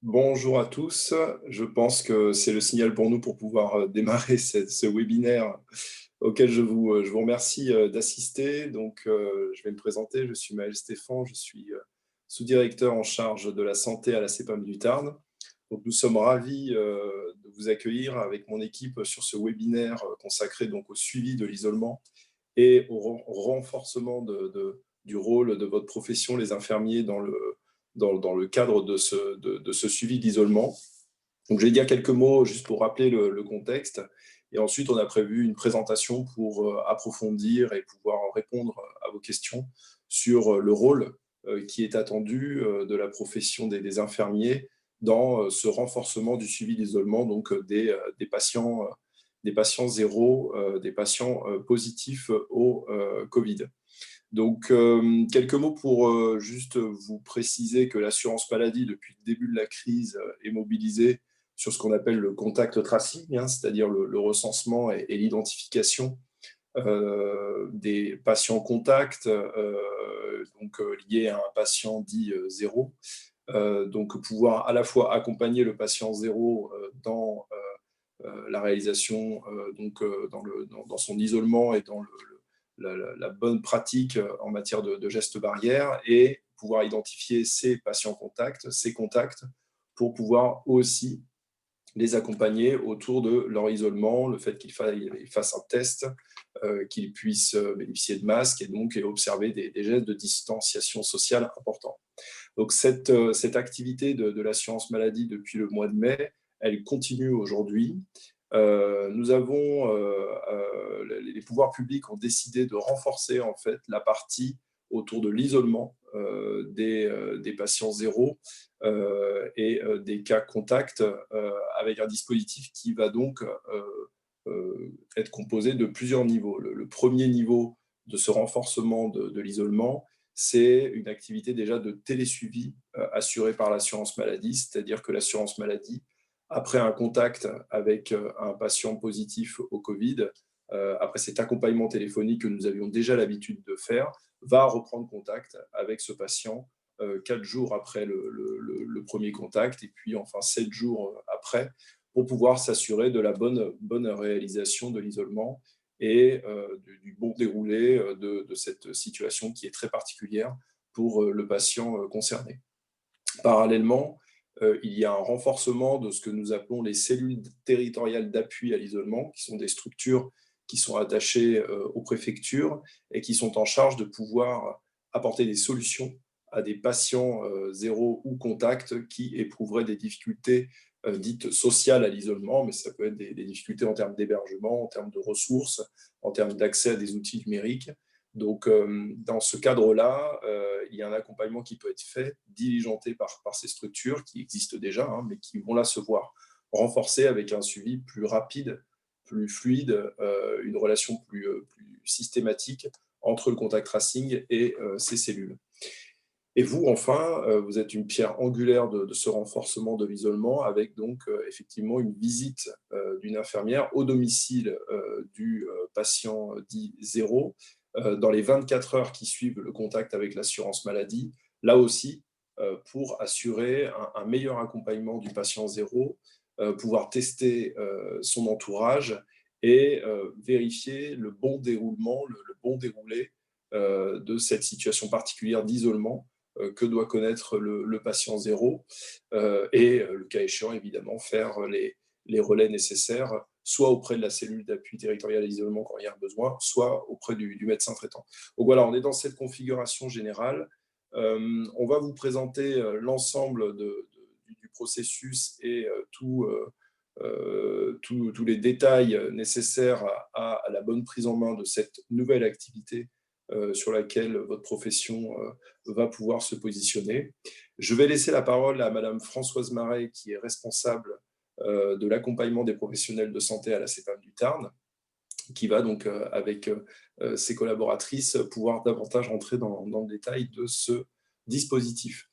Bonjour à tous. Je pense que c'est le signal pour nous pour pouvoir démarrer ce webinaire auquel je vous remercie d'assister. Donc, je vais me présenter. Je suis Maël Stéphan. Je suis sous-directeur en charge de la santé à la CEPAM du Tarn. Donc, nous sommes ravis de vous accueillir avec mon équipe sur ce webinaire consacré donc au suivi de l'isolement et au renforcement du rôle de votre profession, les infirmiers, dans le cadre de ce suivi d'isolement. Donc, je vais dire quelques mots juste pour rappeler le contexte. Et ensuite, on a prévu une présentation pour approfondir et pouvoir répondre à vos questions sur le rôle qui est attendu de la profession des infirmiers dans ce renforcement du suivi d'isolement, donc des patients zéro, des patients positifs au Covid. Donc, quelques mots pour juste vous préciser que l'assurance maladie, depuis le début de la crise, est mobilisée sur ce qu'on appelle le contact tracing, c'est-à-dire le recensement et l'identification des patients contacts liés à un patient dit zéro. Donc, pouvoir à la fois accompagner le patient zéro dans la réalisation, dans son isolement et dans la bonne pratique en matière de gestes barrières et pouvoir identifier ces patients contacts, ces contacts, pour pouvoir aussi les accompagner autour de leur isolement, le fait qu'ils fassent un test, qu'ils puissent bénéficier de masques et donc observer des gestes de distanciation sociale importants. Donc cette activité de l'assurance maladie depuis le mois de mai, elle continue aujourd'hui. Les pouvoirs publics ont décidé de renforcer en fait la partie autour de l'isolement des patients zéro des cas contacts avec un dispositif qui va donc être composé de plusieurs niveaux. Le premier niveau de ce renforcement de l'isolement, c'est une activité déjà de télésuivi assurée par l'assurance maladie, c'est-à-dire que l'assurance maladie, après un contact avec un patient positif au Covid, après cet accompagnement téléphonique que nous avions déjà l'habitude de faire, va reprendre contact avec ce patient 4 jours après le premier contact et puis enfin 7 jours après pour pouvoir s'assurer de la bonne réalisation de l'isolement et du bon déroulé de cette situation qui est très particulière pour le patient concerné. Parallèlement, il y a un renforcement de ce que nous appelons les cellules territoriales d'appui à l'isolement, qui sont des structures qui sont attachées aux préfectures et qui sont en charge de pouvoir apporter des solutions à des patients zéro ou contact qui éprouveraient des difficultés dites sociales à l'isolement, mais ça peut être des difficultés en termes d'hébergement, en termes de ressources, en termes d'accès à des outils numériques. Donc, dans ce cadre-là, il y a un accompagnement qui peut être fait, diligenté par ces structures qui existent déjà, mais qui vont là se voir renforcées avec un suivi plus rapide, plus fluide, une relation plus systématique entre le contact tracing et ces cellules. Et vous, enfin, vous êtes une pierre angulaire de ce renforcement de l'isolement avec donc effectivement une visite d'une infirmière au domicile du patient dit zéro dans les 24 heures qui suivent le contact avec l'assurance maladie, là aussi pour assurer un meilleur accompagnement du patient zéro, pouvoir tester son entourage et vérifier le bon déroulement, le bon déroulé de cette situation particulière d'isolement que doit connaître le patient zéro et, le cas échéant, évidemment, faire les relais nécessaires, soit auprès de la cellule d'appui territorial à l'isolement quand il y a un besoin, soit auprès du médecin traitant. Donc voilà, on est dans cette configuration générale. On va vous présenter l'ensemble du processus et tous les détails nécessaires à la bonne prise en main de cette nouvelle activité sur laquelle votre profession va pouvoir se positionner. Je vais laisser la parole à Madame Françoise Marais, qui est responsable de l'accompagnement des professionnels de santé à la CEPAM du Tarn, qui va donc, avec ses collaboratrices, pouvoir davantage rentrer dans le détail de ce dispositif.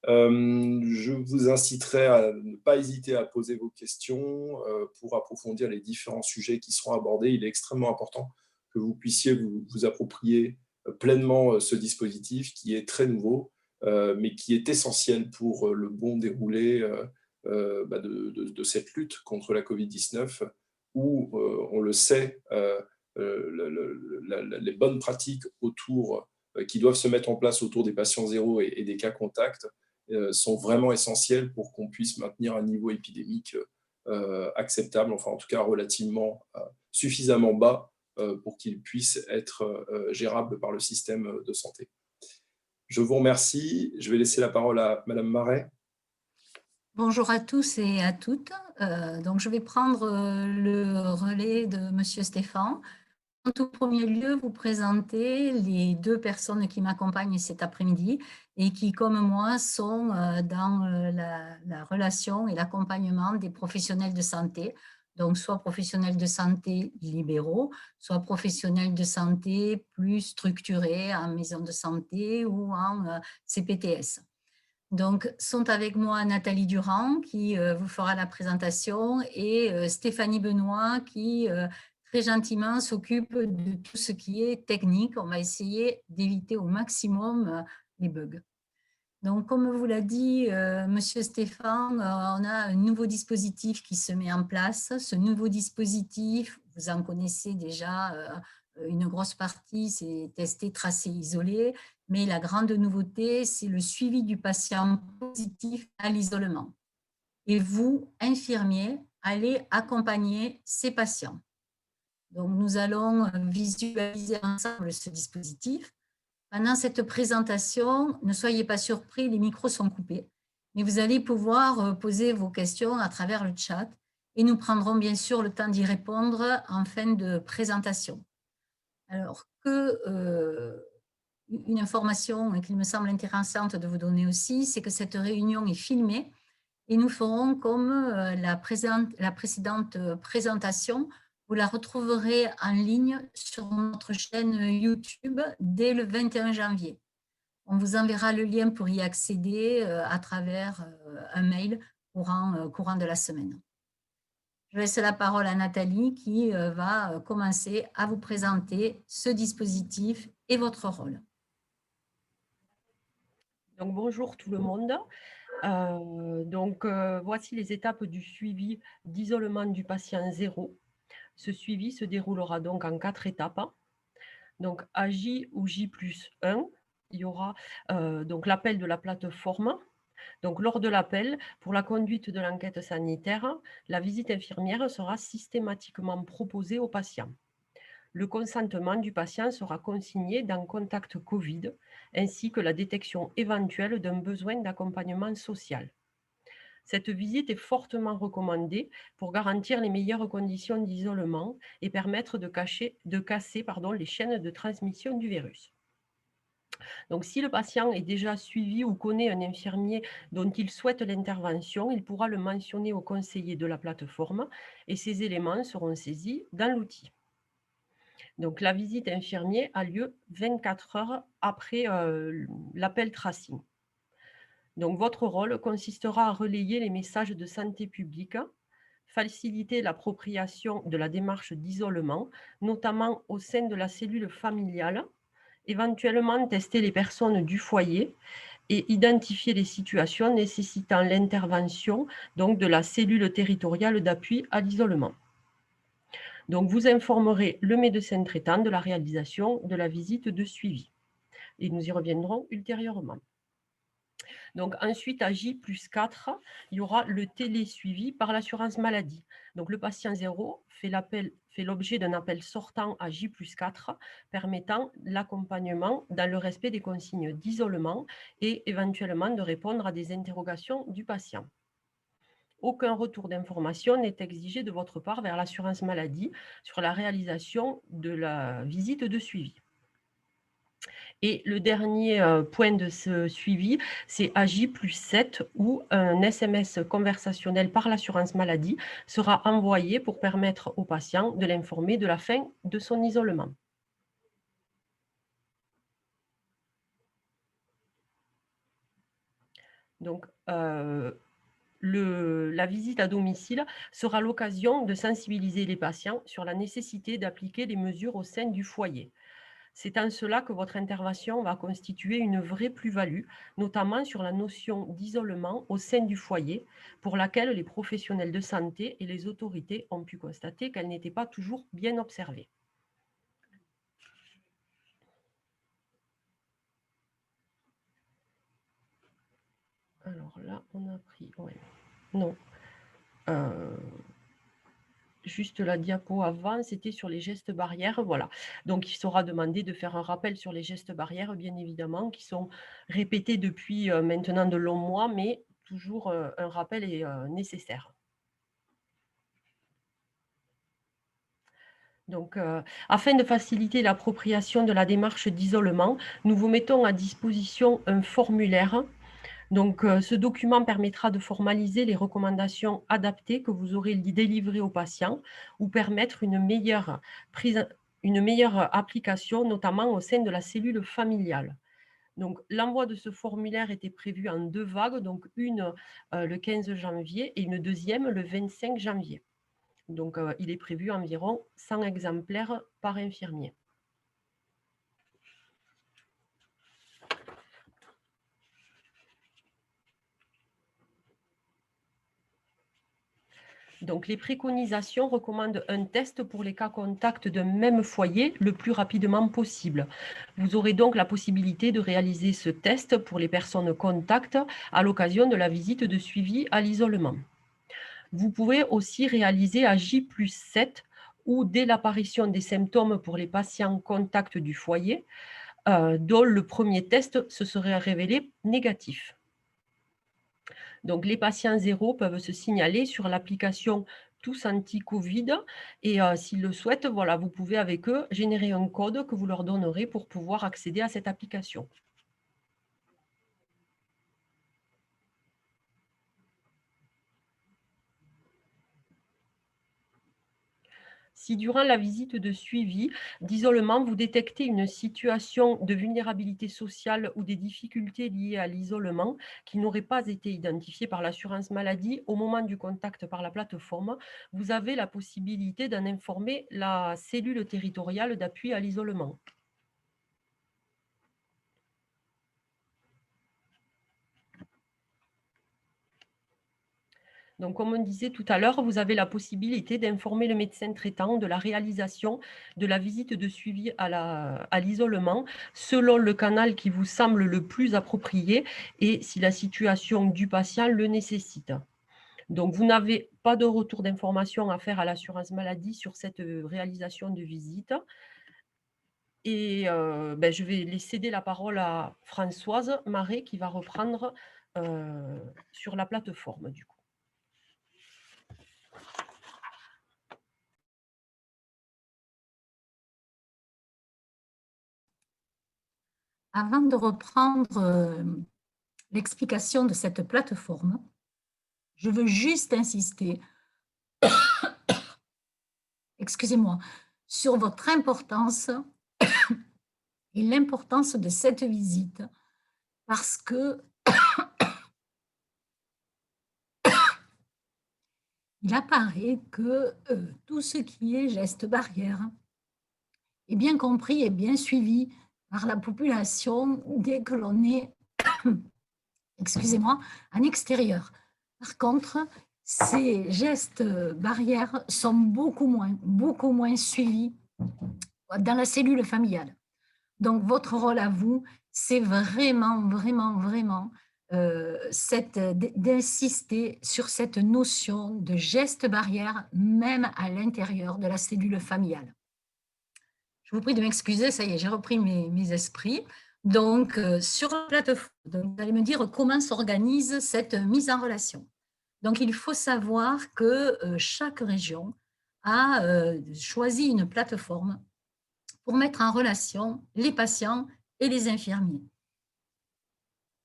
Je vous inciterai à ne pas hésiter à poser vos questions pour approfondir les différents sujets qui seront abordés. Il est extrêmement important que vous puissiez vous approprier pleinement ce dispositif qui est très nouveau, mais qui est essentiel pour le bon déroulé de cette lutte contre la Covid-19, où, on le sait, les bonnes pratiques autour, qui doivent se mettre en place autour des patients zéro et des cas contacts sont vraiment essentielles pour qu'on puisse maintenir un niveau épidémique acceptable, enfin en tout cas relativement suffisamment bas pour qu'il puisse être gérable par le système de santé. Je vous remercie. Je vais laisser la parole à Madame Marais. Bonjour à tous et à toutes. Donc, je vais prendre le relais de Monsieur Stéphane. En tout premier lieu, vous présenter les deux personnes qui m'accompagnent cet après-midi et qui, comme moi, sont dans la relation et l'accompagnement des professionnels de santé. Donc, soit professionnels de santé libéraux, soit professionnels de santé plus structurés en maison de santé ou en CPTS. Donc, sont avec moi Nathalie Durand qui vous fera la présentation et Stéphanie Benoît qui très gentiment s'occupe de tout ce qui est technique. On va essayer d'éviter au maximum les bugs. Donc, comme vous l'a dit Monsieur Stéphane, on a un nouveau dispositif qui se met en place. Ce nouveau dispositif, vous en connaissez déjà une grosse partie, c'est testé, tracé, isolé. Mais la grande nouveauté, c'est le suivi du patient positif à l'isolement. Et vous, infirmiers, allez accompagner ces patients. Donc, nous allons visualiser ensemble ce dispositif. Pendant cette présentation, ne soyez pas surpris, les micros sont coupés, mais vous allez pouvoir poser vos questions à travers le chat et nous prendrons bien sûr le temps d'y répondre en fin de présentation. Alors, une information qu'il me semble intéressante de vous donner aussi, c'est que cette réunion est filmée et nous ferons comme la précédente présentation, vous la retrouverez en ligne sur notre chaîne YouTube dès le 21 janvier. On vous enverra le lien pour y accéder à travers un mail courant de la semaine. Je laisse la parole à Nathalie qui va commencer à vous présenter ce dispositif et votre rôle. Donc, bonjour tout le monde. Voici les étapes du suivi d'isolement du patient zéro. Ce suivi se déroulera donc en 4 étapes. Donc, à J ou J+1, il y aura donc l'appel de la plateforme. Donc, lors de l'appel, pour la conduite de l'enquête sanitaire, la visite infirmière sera systématiquement proposée au patient. Le consentement du patient sera consigné dans Contact Covid, ainsi que la détection éventuelle d'un besoin d'accompagnement social. Cette visite est fortement recommandée pour garantir les meilleures conditions d'isolement et permettre de casser les chaînes de transmission du virus. Donc, si le patient est déjà suivi ou connaît un infirmier dont il souhaite l'intervention, il pourra le mentionner au conseiller de la plateforme et ces éléments seront saisis dans l'outil. Donc, la visite infirmier a lieu 24 heures après l'appel tracing. Donc, votre rôle consistera à relayer les messages de santé publique, faciliter l'appropriation de la démarche d'isolement, notamment au sein de la cellule familiale, éventuellement tester les personnes du foyer et identifier les situations nécessitant l'intervention donc de la cellule territoriale d'appui à l'isolement. Donc, vous informerez le médecin traitant de la réalisation de la visite de suivi. Et nous y reviendrons ultérieurement. Donc, ensuite, à J+4, il y aura le télésuivi par l'assurance maladie. Donc, le patient zéro fait l'objet d'un appel sortant à J+4, permettant l'accompagnement dans le respect des consignes d'isolement et éventuellement de répondre à des interrogations du patient. Aucun retour d'information n'est exigé de votre part vers l'assurance maladie sur la réalisation de la visite de suivi. Et le dernier point de ce suivi, c'est à J+7 où un SMS conversationnel par l'assurance maladie sera envoyé pour permettre au patient de l'informer de la fin de son isolement. Donc, la visite à domicile sera l'occasion de sensibiliser les patients sur la nécessité d'appliquer les mesures au sein du foyer. C'est en cela que votre intervention va constituer une vraie plus-value, notamment sur la notion d'isolement au sein du foyer, pour laquelle les professionnels de santé et les autorités ont pu constater qu'elle n'était pas toujours bien observée. Alors là, on a pris... Ouais. Non. Juste la diapo avant, c'était sur les gestes barrières. Voilà. Donc, il sera demandé de faire un rappel sur les gestes barrières, bien évidemment, qui sont répétés depuis maintenant de longs mois, mais toujours un rappel est nécessaire. Donc, afin de faciliter l'appropriation de la démarche d'isolement, nous vous mettons à disposition un formulaire. Donc, ce document permettra de formaliser les recommandations adaptées que vous aurez délivrées aux patients ou permettre une meilleure application, notamment au sein de la cellule familiale. Donc, l'envoi de ce formulaire était prévu en 2 vagues, donc une le 15 janvier et une deuxième le 25 janvier. Donc, il est prévu environ 100 exemplaires par infirmier. Donc, les préconisations recommandent un test pour les cas contacts d'un même foyer le plus rapidement possible. Vous aurez donc la possibilité de réaliser ce test pour les personnes contacts à l'occasion de la visite de suivi à l'isolement. Vous pouvez aussi réaliser à J+7 ou dès l'apparition des symptômes pour les patients contacts du foyer, dont le premier test se serait révélé négatif. Donc, les patients zéro peuvent se signaler sur l'application Tous Anti-Covid et s'ils le souhaitent, voilà, vous pouvez avec eux générer un code que vous leur donnerez pour pouvoir accéder à cette application. Si durant la visite de suivi d'isolement, vous détectez une situation de vulnérabilité sociale ou des difficultés liées à l'isolement qui n'auraient pas été identifiées par l'assurance maladie au moment du contact par la plateforme, vous avez la possibilité d'en informer la cellule territoriale d'appui à l'isolement. Donc, comme on disait tout à l'heure, vous avez la possibilité d'informer le médecin traitant de la réalisation de la visite de suivi à l'isolement selon le canal qui vous semble le plus approprié et si la situation du patient le nécessite. Donc, vous n'avez pas de retour d'information à faire à l'assurance maladie sur cette réalisation de visite. Et je vais céder la parole à Françoise Marais qui va reprendre sur la plateforme du coup. Avant de reprendre l'explication de cette plateforme, je veux juste insister, excusez-moi, sur votre importance et l'importance de cette visite, parce que il apparaît que tout ce qui est geste barrière est bien compris et bien suivi par la population dès que l'on est, excusez-moi, en extérieur. Par contre, ces gestes barrières sont beaucoup moins suivis dans la cellule familiale. Donc, votre rôle à vous, c'est vraiment d'insister sur cette notion de geste barrière, même à l'intérieur de la cellule familiale. Je vous prie de m'excuser, ça y est, j'ai repris mes esprits. Donc, sur la plateforme, vous allez me dire comment s'organise cette mise en relation. Donc, il faut savoir que chaque région a choisi une plateforme pour mettre en relation les patients et les infirmiers.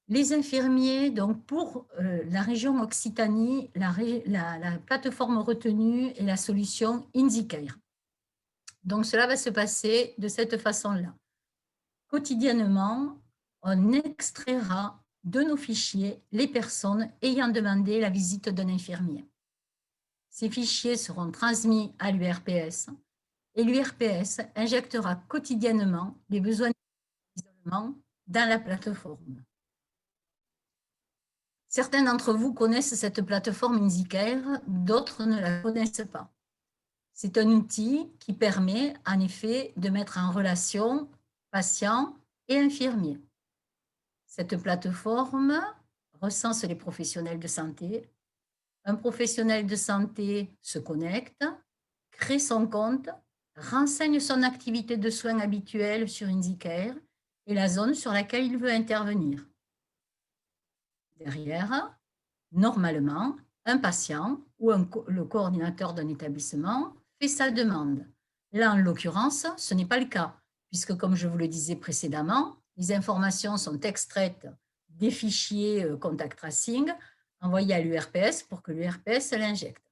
Les infirmiers, donc pour la région Occitanie, la plateforme retenue est la solution InsiCare. Donc, cela va se passer de cette façon-là. Quotidiennement, on extraira de nos fichiers les personnes ayant demandé la visite d'un infirmier. Ces fichiers seront transmis à l'URPS et l'URPS injectera quotidiennement les besoins d'isolement dans la plateforme. Certains d'entre vous connaissent cette plateforme InsyCare, d'autres ne la connaissent pas. C'est un outil qui permet en effet de mettre en relation patients et infirmiers. Cette plateforme recense les professionnels de santé. Un professionnel de santé se connecte, crée son compte, renseigne son activité de soins habituelle sur InsyCare et la zone sur laquelle il veut intervenir. Derrière, normalement, un patient ou le coordinateur d'un établissement fait sa demande. Là, en l'occurrence, ce n'est pas le cas, puisque comme je vous le disais précédemment, les informations sont extraites des fichiers contact tracing envoyés à l'URPS pour que l'URPS l'injecte.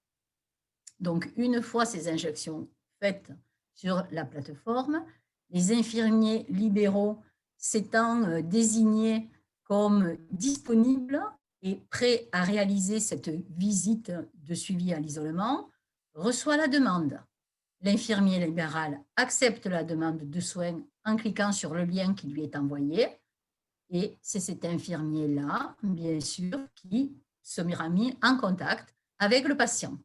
Donc, une fois ces injections faites sur la plateforme, les infirmiers libéraux s'étant désignés comme disponibles et prêts à réaliser cette visite de suivi à l'isolement, reçoit la demande. L'infirmier libéral accepte la demande de soins en cliquant sur le lien qui lui est envoyé et c'est cet infirmier-là, bien sûr, qui sera mis en contact avec le patient.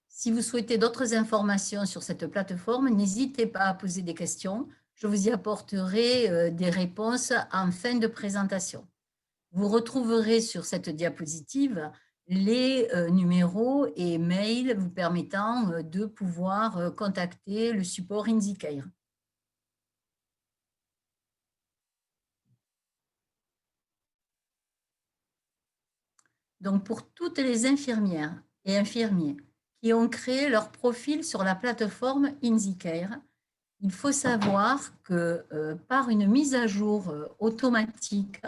Si vous souhaitez d'autres informations sur cette plateforme, n'hésitez pas à poser des questions. Je vous y apporterai des réponses en fin de présentation. Vous retrouverez sur cette diapositive les numéros et mails vous permettant de pouvoir contacter le support InsyCare. Donc, pour toutes les infirmières et infirmiers qui ont créé leur profil sur la plateforme InsyCare, il faut savoir que par une mise à jour automatique,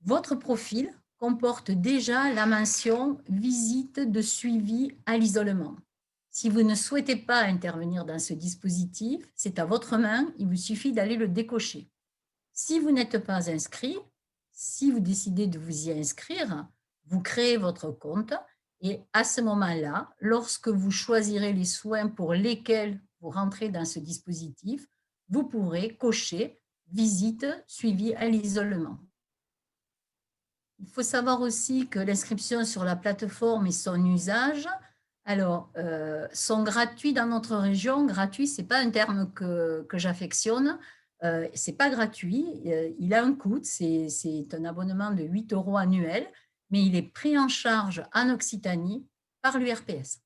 votre profil comporte déjà la mention « Visite de suivi à l'isolement ». Si vous ne souhaitez pas intervenir dans ce dispositif, c'est à votre main, il vous suffit d'aller le décocher. Si vous n'êtes pas inscrit, si vous décidez de vous y inscrire, vous créez votre compte et à ce moment-là, lorsque vous choisirez les soins pour lesquels vous rentrez dans ce dispositif, vous pourrez cocher « Visite suivi à l'isolement ». Il faut savoir aussi que l'inscription sur la plateforme et son usage sont gratuits dans notre région. Gratuit, ce n'est pas un terme que j'affectionne. Ce n'est pas gratuit. Il a un coût. C'est un abonnement de 8 € annuel, mais il est pris en charge en Occitanie par l'URPS.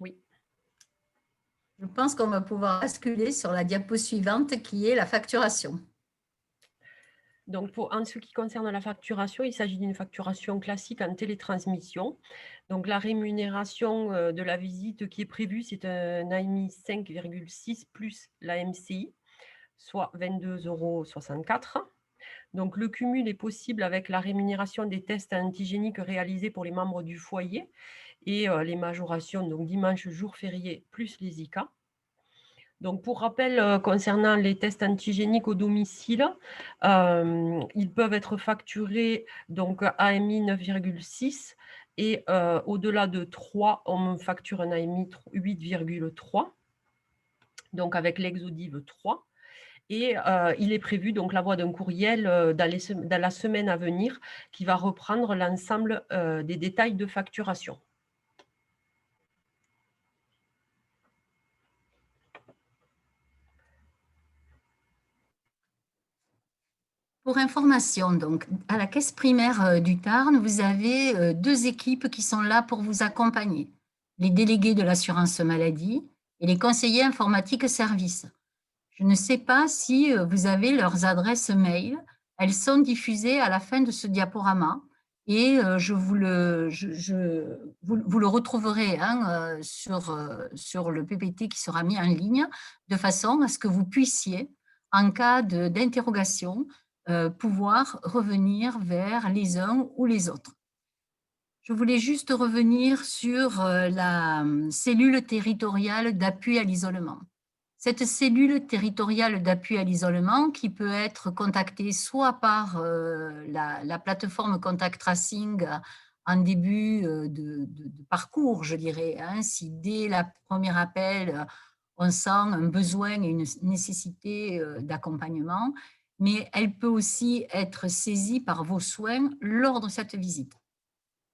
Oui. Je pense qu'on va pouvoir basculer sur la diapo suivante qui est la facturation. Donc, en ce qui concerne la facturation, il s'agit d'une facturation classique en télétransmission. Donc, la rémunération de la visite qui est prévue, c'est un AMI 5,6 plus la MCI, soit 22,64 €. Donc, le cumul est possible avec la rémunération des tests antigéniques réalisés pour les membres du foyer et les majorations, donc dimanche, jour férié, plus les ICA. Donc, pour rappel, concernant les tests antigéniques au domicile, ils peuvent être facturés donc AMI 9,6 et au-delà de 3, on facture un AMI 8,3, donc avec l'Exodiv 3. Et il est prévu donc l'envoi d'un courriel dans la semaine à venir qui va reprendre l'ensemble des détails de facturation. Pour information, donc, à la caisse primaire du Tarn, vous avez 2 équipes qui sont là pour vous accompagner. Les délégués de l'assurance maladie et les conseillers informatiques service. Je ne sais pas si vous avez leurs adresses mail. Elles sont diffusées à la fin de ce diaporama et vous le retrouverez sur le PPT qui sera mis en ligne de façon à ce que vous puissiez, en cas d'interrogation, pouvoir revenir vers les uns ou les autres. Je voulais juste revenir sur la cellule territoriale d'appui à l'isolement. Cette cellule territoriale d'appui à l'isolement qui peut être contactée soit par la plateforme Contact Tracing en début de parcours, je dirais, hein, si dès le premier appel, on sent un besoin et une nécessité d'accompagnement, mais elle peut aussi être saisie par vos soins lors de cette visite.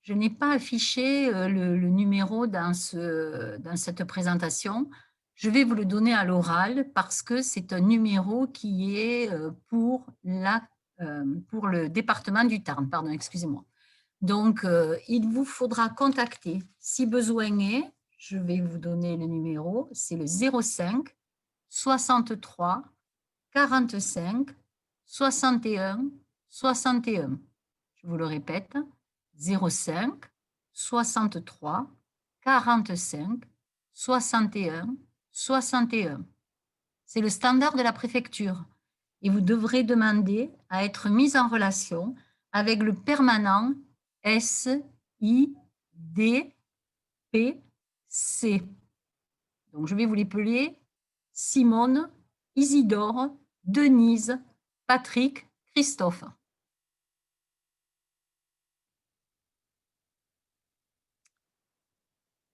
Je n'ai pas affiché le numéro dans cette présentation. Je vais vous le donner à l'oral parce que c'est un numéro qui est pour le département du Tarn. Pardon, excusez-moi. Donc, il vous faudra contacter, si besoin est, je vais vous donner le numéro, c'est le 05 63 45 61 61. Je vous le répète, 05 63 45 61 61. C'est le standard de la préfecture et vous devrez demander à être mis en relation avec le permanent SIDPC. Donc, je vais vous l'épeler Simone, Isidore, Denise, Patrick, Christophe.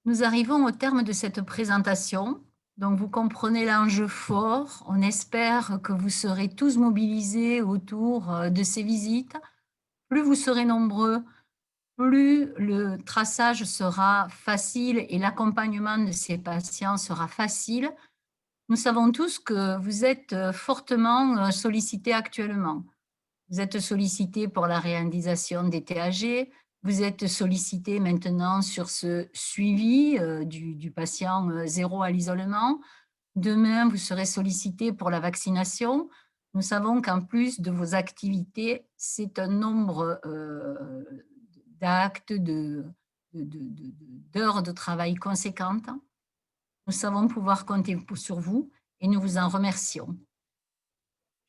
Nous arrivons au terme de cette présentation. Donc, vous comprenez l'enjeu fort. On espère que vous serez tous mobilisés autour de ces visites. Plus vous serez nombreux, plus le traçage sera facile et l'accompagnement de ces patients sera facile. Nous savons tous que vous êtes fortement sollicités actuellement. Vous êtes sollicités pour la réalisation des TAG, vous êtes sollicité maintenant sur ce suivi du patient zéro à l'isolement. Demain, vous serez sollicité pour la vaccination. Nous savons qu'en plus de vos activités, c'est un nombre d'actes, d'heures de travail conséquentes. Nous savons pouvoir compter sur vous et nous vous en remercions.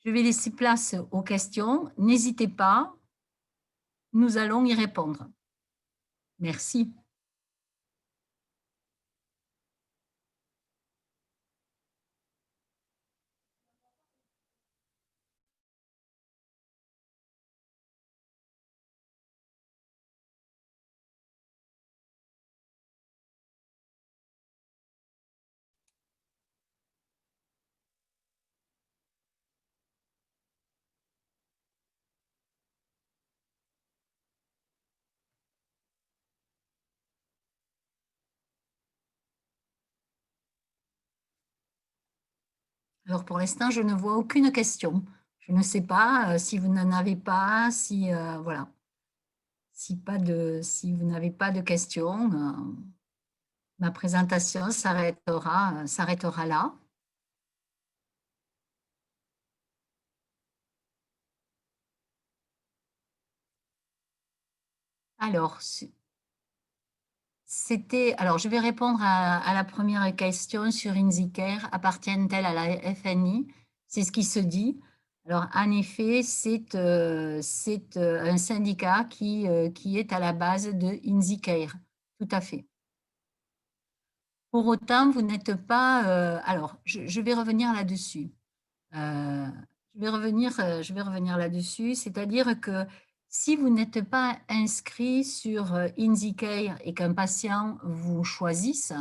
Je vais laisser place aux questions. N'hésitez pas, nous allons y répondre. Merci. Alors, pour l'instant, je ne vois aucune question. Je ne sais pas si vous n'en avez pas, si, voilà. Si vous n'avez pas de questions, ma présentation s'arrêtera là. Alors, je vais répondre à la première question sur InsiCare. Appartient-elle à la FNI? C'est ce qui se dit. Alors, en effet, c'est un syndicat qui est à la base de InsiCare. Tout à fait. Pour autant, vous n'êtes pas... alors, je vais revenir là-dessus. Je vais revenir là-dessus, c'est-à-dire que si vous n'êtes pas inscrit sur InsiCare et qu'un patient vous choisisse,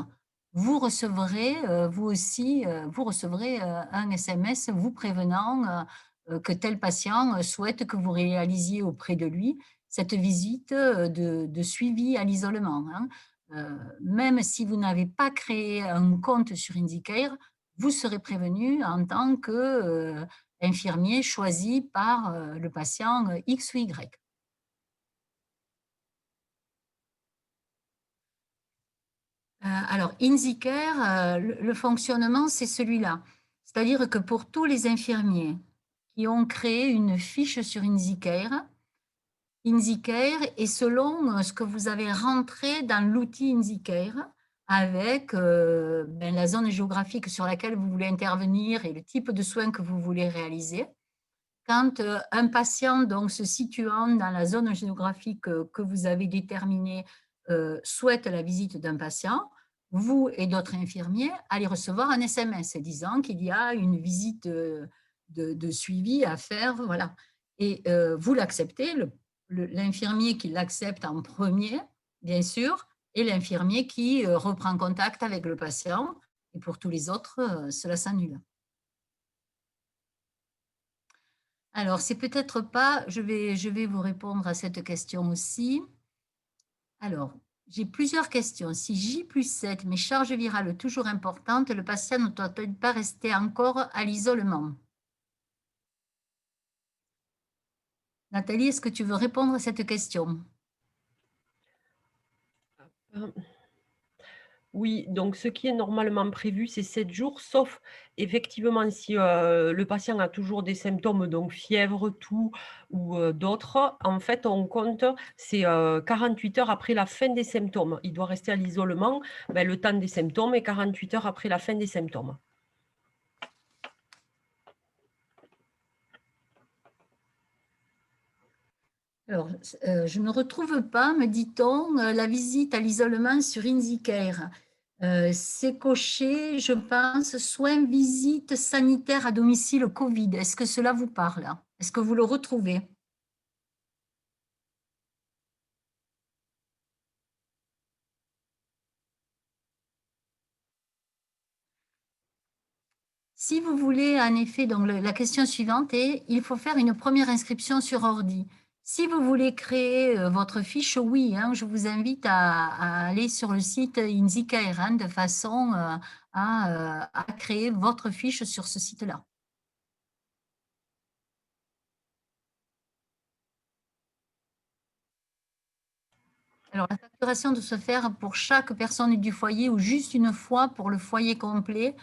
vous recevrez, vous aussi, vous recevrez un SMS vous prévenant que tel patient souhaite que vous réalisiez auprès de lui cette visite de suivi à l'isolement, hein. Même si vous n'avez pas créé un compte sur InsiCare, vous serez prévenu en tant qu'infirmier choisi par le patient X ou Y. Alors, InsiCare, le fonctionnement, c'est celui-là. C'est-à-dire que pour tous les infirmiers qui ont créé une fiche sur InsiCare est selon ce que vous avez rentré dans l'outil InsiCare avec la zone géographique sur laquelle vous voulez intervenir et le type de soins que vous voulez réaliser. Quand un patient donc, se situant dans la zone géographique que vous avez déterminée souhaite la visite d'un patient, vous et d'autres infirmiers allez recevoir un SMS disant qu'il y a une visite de suivi à faire, voilà. Et vous l'acceptez, l'infirmier qui l'accepte en premier, bien sûr, et l'infirmier qui reprend contact avec le patient. Et pour tous les autres, cela s'annule. Alors, c'est peut-être pas, je vais vous répondre à cette question aussi. Alors, j'ai plusieurs questions. Si J plus 7, mais charge virale toujours importante, le patient ne doit-il pas rester encore à l'isolement? Nathalie, est-ce que tu veux répondre à cette question? Oui, donc ce qui est normalement prévu, c'est 7 jours, sauf effectivement si le patient a toujours des symptômes, donc fièvre, toux ou d'autres, en fait, on compte, c'est 48 heures après la fin des symptômes. Il doit rester à l'isolement le temps des symptômes et 48 heures après la fin des symptômes. Alors, je ne retrouve pas, me dit-on, la visite à l'isolement sur InsiCare. C'est coché, je pense, soins, visite sanitaire à domicile Covid. Est-ce que cela vous parle? Est-ce que vous le retrouvez? Si vous voulez, en effet, donc la question suivante est, il faut faire une première inscription sur ordi. Si vous voulez créer votre fiche, oui, hein, je vous invite à aller sur le site InsiCare de façon à créer votre fiche sur ce site-là. Alors, la facturation doit se faire pour chaque personne du foyer ou juste une fois pour le foyer complet.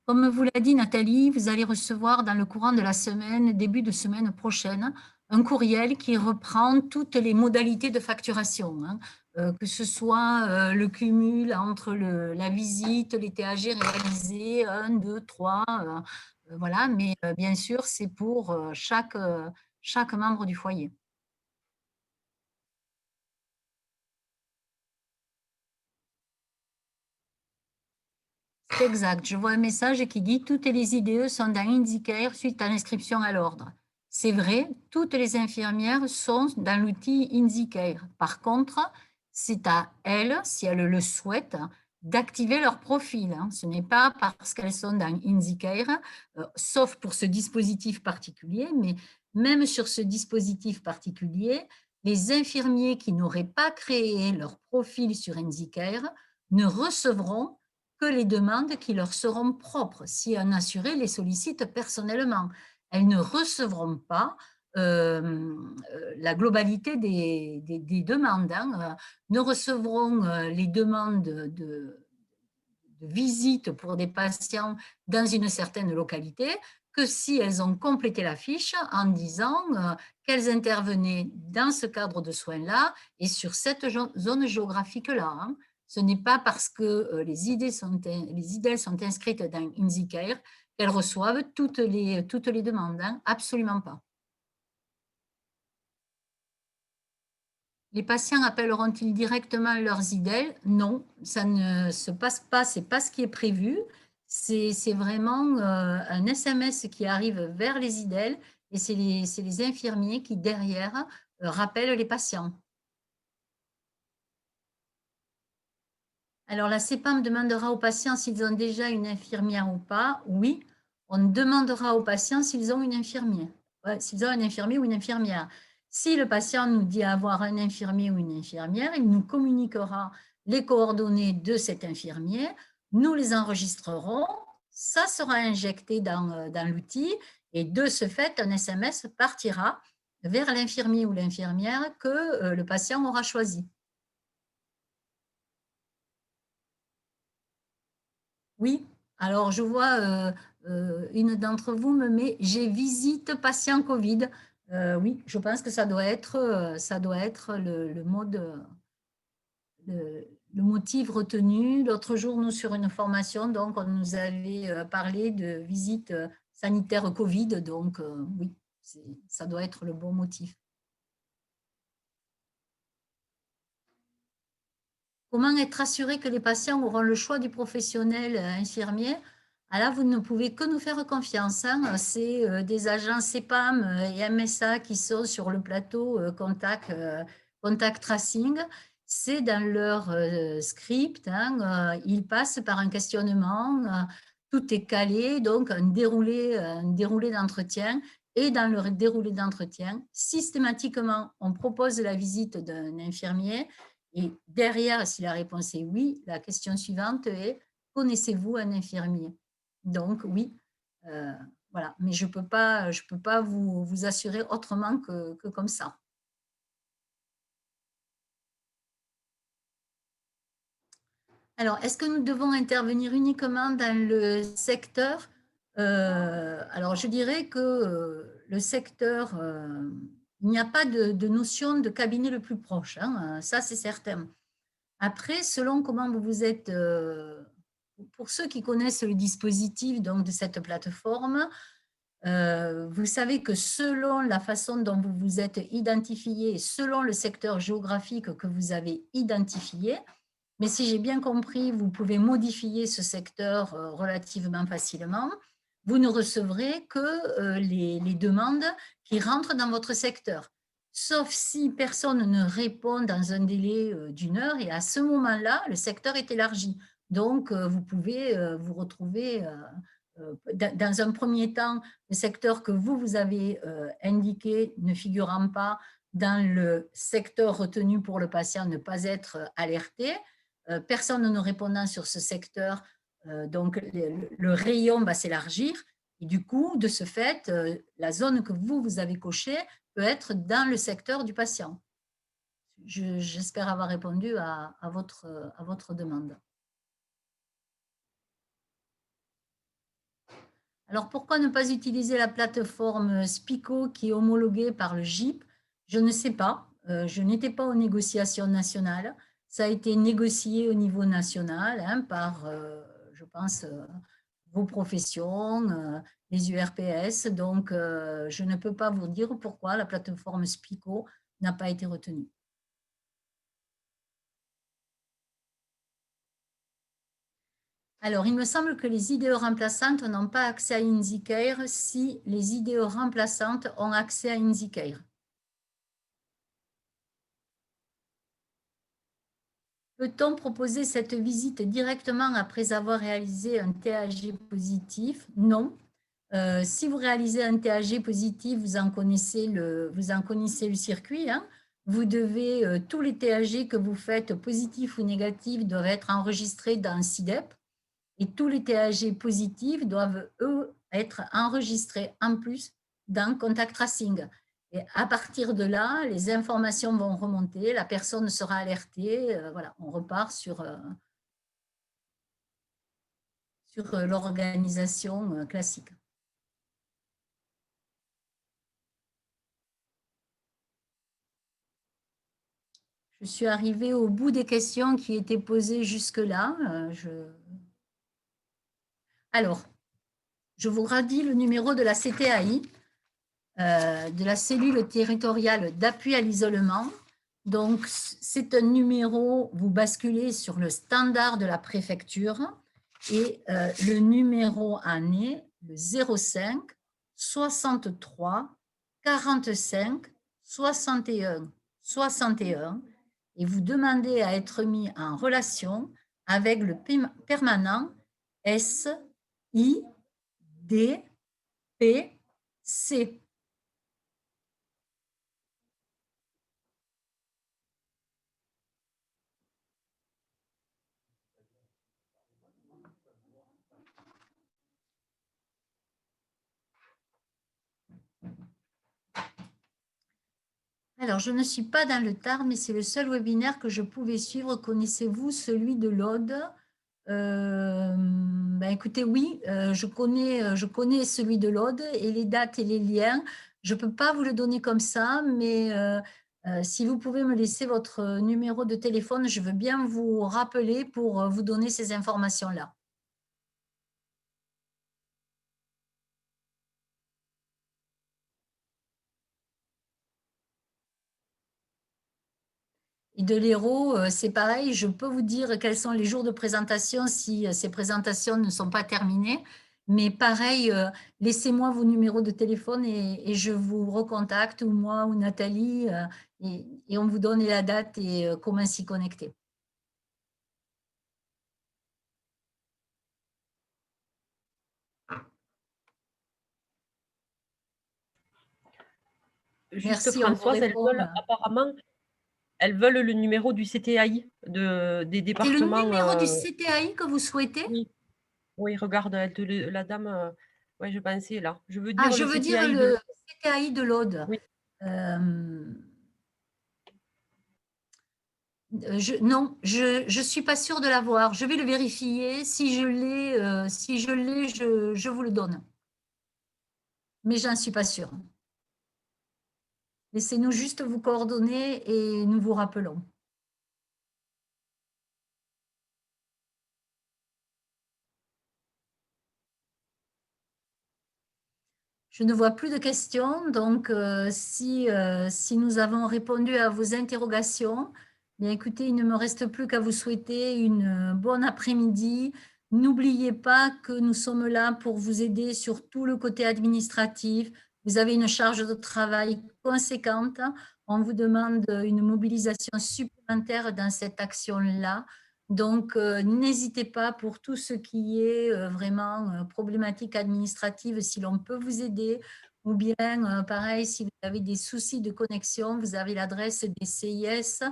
Comme vous l'a dit Nathalie, vous allez recevoir dans le courant de la semaine, début de semaine prochaine, un courriel qui reprend toutes les modalités de facturation, hein, que ce soit le cumul entre la visite, les TAG réalisés, 1, 2, 3, voilà, mais bien sûr, c'est pour chaque membre du foyer. C'est exact. Je vois un message qui dit « Toutes les IDE sont dans InsiCare suite à l'inscription à l'ordre ». C'est vrai, toutes les infirmières sont dans l'outil InsiCare. Par contre, c'est à elles, si elles le souhaitent, d'activer leur profil. Ce n'est pas parce qu'elles sont dans InsiCare, sauf pour ce dispositif particulier, mais même sur ce dispositif particulier, les infirmiers qui n'auraient pas créé leur profil sur InsiCare ne recevront que les demandes qui leur seront propres, si un assuré les sollicite personnellement. Elles ne recevront pas la globalité des demandes, hein, ne recevront les demandes de visite pour des patients dans une certaine localité que si elles ont complété la fiche en disant qu'elles intervenaient dans ce cadre de soins-là et sur cette zone géographique-là. Hein. Ce n'est pas parce que les IDEL sont inscrites dans InsiCare qu'elles reçoivent toutes les demandes. Hein. Absolument pas. Les patients appelleront-ils directement leurs IDEL? Non, ça ne se passe pas, ce n'est pas ce qui est prévu. C'est vraiment un SMS qui arrive vers les IDEL et c'est les infirmiers qui, derrière, rappellent les patients. Alors, la CEPAM demandera aux patients s'ils ont déjà une infirmière ou pas. Oui, on demandera aux patients s'ils ont une infirmière, s'ils ont un infirmier ou une infirmière. Si le patient nous dit avoir un infirmier ou une infirmière, il nous communiquera les coordonnées de cet infirmier, nous les enregistrerons, ça sera injecté dans l'outil et de ce fait, un SMS partira vers l'infirmier ou l'infirmière que le patient aura choisi. Oui, alors je vois une d'entre vous me met « j'ai visite patient Covid ». Oui, je pense que ça doit être le mode, le motif retenu. L'autre jour, nous, sur une formation, donc, on nous avait parlé de visite sanitaire Covid. Donc, oui, ça doit être le bon motif. Comment être assuré que les patients auront le choix du professionnel infirmier? Là, vous ne pouvez que nous faire confiance, hein. C'est des agents CEPAM et MSA qui sont sur le plateau contact tracing. C'est dans leur script, hein, ils passent par un questionnement, tout est calé, donc un déroulé d'entretien. Et dans le déroulé d'entretien, systématiquement, on propose la visite d'un infirmier. Et derrière, si la réponse est oui, la question suivante est: connaissez-vous un infirmier? Donc oui, voilà. Mais je peux pas vous assurer autrement que comme ça. Alors, est-ce que nous devons intervenir uniquement dans le secteur? Alors, je dirais que le secteur, il n'y a pas de notion de cabinet le plus proche, hein, ça c'est certain. Après, selon comment vous vous êtes, pour ceux qui connaissent le dispositif donc, de cette plateforme, vous savez que selon la façon dont vous vous êtes identifié, selon le secteur géographique que vous avez identifié, mais si j'ai bien compris, vous pouvez modifier ce secteur relativement facilement. Vous ne recevrez que les demandes qui rentrent dans votre secteur, sauf si personne ne répond dans un délai d'1 heure, et à ce moment-là, le secteur est élargi. Donc, vous pouvez vous retrouver, dans un premier temps, le secteur que vous avez indiqué ne figurant pas dans le secteur retenu pour le patient ne pas être alerté. Personne ne répondant sur ce secteur, donc le rayon va s'élargir. Et du coup, de ce fait, la zone que vous avez cochée peut être dans le secteur du patient. J'espère avoir répondu à votre demande. Alors, pourquoi ne pas utiliser la plateforme Spico qui est homologuée par le GIP? Je ne sais pas. Je n'étais pas aux négociations nationales. Ça a été négocié au niveau national hein, par, je pense, vos professions, les URPS. Donc, je ne peux pas vous dire pourquoi la plateforme Spico n'a pas été retenue. Alors, il me semble que les IDE remplaçantes n'ont pas accès à InziCare si les IDE remplaçantes ont accès à InziCare. Peut-on proposer cette visite directement après avoir réalisé un TAG positif? Non. Si vous réalisez un TAG positif, vous en connaissez le circuit. Hein. Vous devez, tous les TAG que vous faites, positifs ou négatifs, doivent être enregistrés dans SIDEP. Et tous les TAG positifs doivent, eux, être enregistrés en plus dans Contact Tracing. Et à partir de là, les informations vont remonter, la personne sera alertée, voilà, on repart sur l'organisation classique. Je suis arrivée au bout des questions qui étaient posées jusque-là. Alors, je vous redis le numéro de la CTAI, de la cellule territoriale d'appui à l'isolement. Donc, c'est un numéro, vous basculez sur le standard de la préfecture et le numéro en est le 05 63 45 61 61 et vous demandez à être mis en relation avec le permanent SIDPC. Alors, je ne suis pas dans le Tarn, mais c'est le seul webinaire que je pouvais suivre. Connaissez-vous celui de l'Aude? Écoutez, oui, je connais celui de l'Aude et les dates et les liens. Je ne peux pas vous le donner comme ça, mais si vous pouvez me laisser votre numéro de téléphone, je veux bien vous rappeler pour vous donner ces informations-là. Et de l'Hérault, c'est pareil, je peux vous dire quels sont les jours de présentation si ces présentations ne sont pas terminées. Mais pareil, laissez-moi vos numéros de téléphone et je vous recontacte, ou moi ou Nathalie, et on vous donne la date et comment s'y connecter. Juste Merci, on vous Françoise, répond. apparemment, elles veulent le numéro du CTAI des C'est le départements. numéro du CTAI que vous souhaitez? Oui, oui, regarde, la dame, ouais, je pensais là. Je veux Ah, dire je le veux dire CTAI de le l'Aude. CTAI de l'Aude. Oui, Non, je suis pas sûre de l'avoir. Je vais le vérifier. Si je l'ai, je vous le donne. Mais j'en suis pas sûre. Laissez-nous juste vous coordonner et nous vous rappelons. Je ne vois plus de questions, donc si nous avons répondu à vos interrogations, bien écoutez, il ne me reste plus qu'à vous souhaiter une bonne après-midi. N'oubliez pas que nous sommes là pour vous aider sur tout le côté administratif. Vous avez une charge de travail conséquente. On vous demande une mobilisation supplémentaire dans cette action-là. Donc, n'hésitez pas pour tout ce qui est vraiment problématique administrative, si l'on peut vous aider, ou bien, pareil, si vous avez des soucis de connexion, vous avez l'adresse des CIS.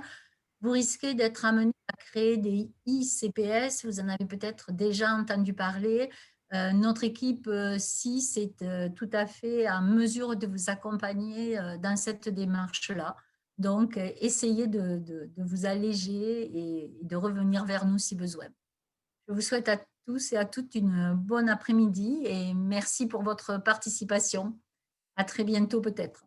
Vous risquez d'être amené à créer des ICPS, vous en avez peut-être déjà entendu parler. Notre équipe CIS est tout à fait en mesure de vous accompagner dans cette démarche-là. Donc, essayez de vous alléger et de revenir vers nous si besoin. Je vous souhaite à tous et à toutes une bonne après-midi et merci pour votre participation. À très bientôt peut-être.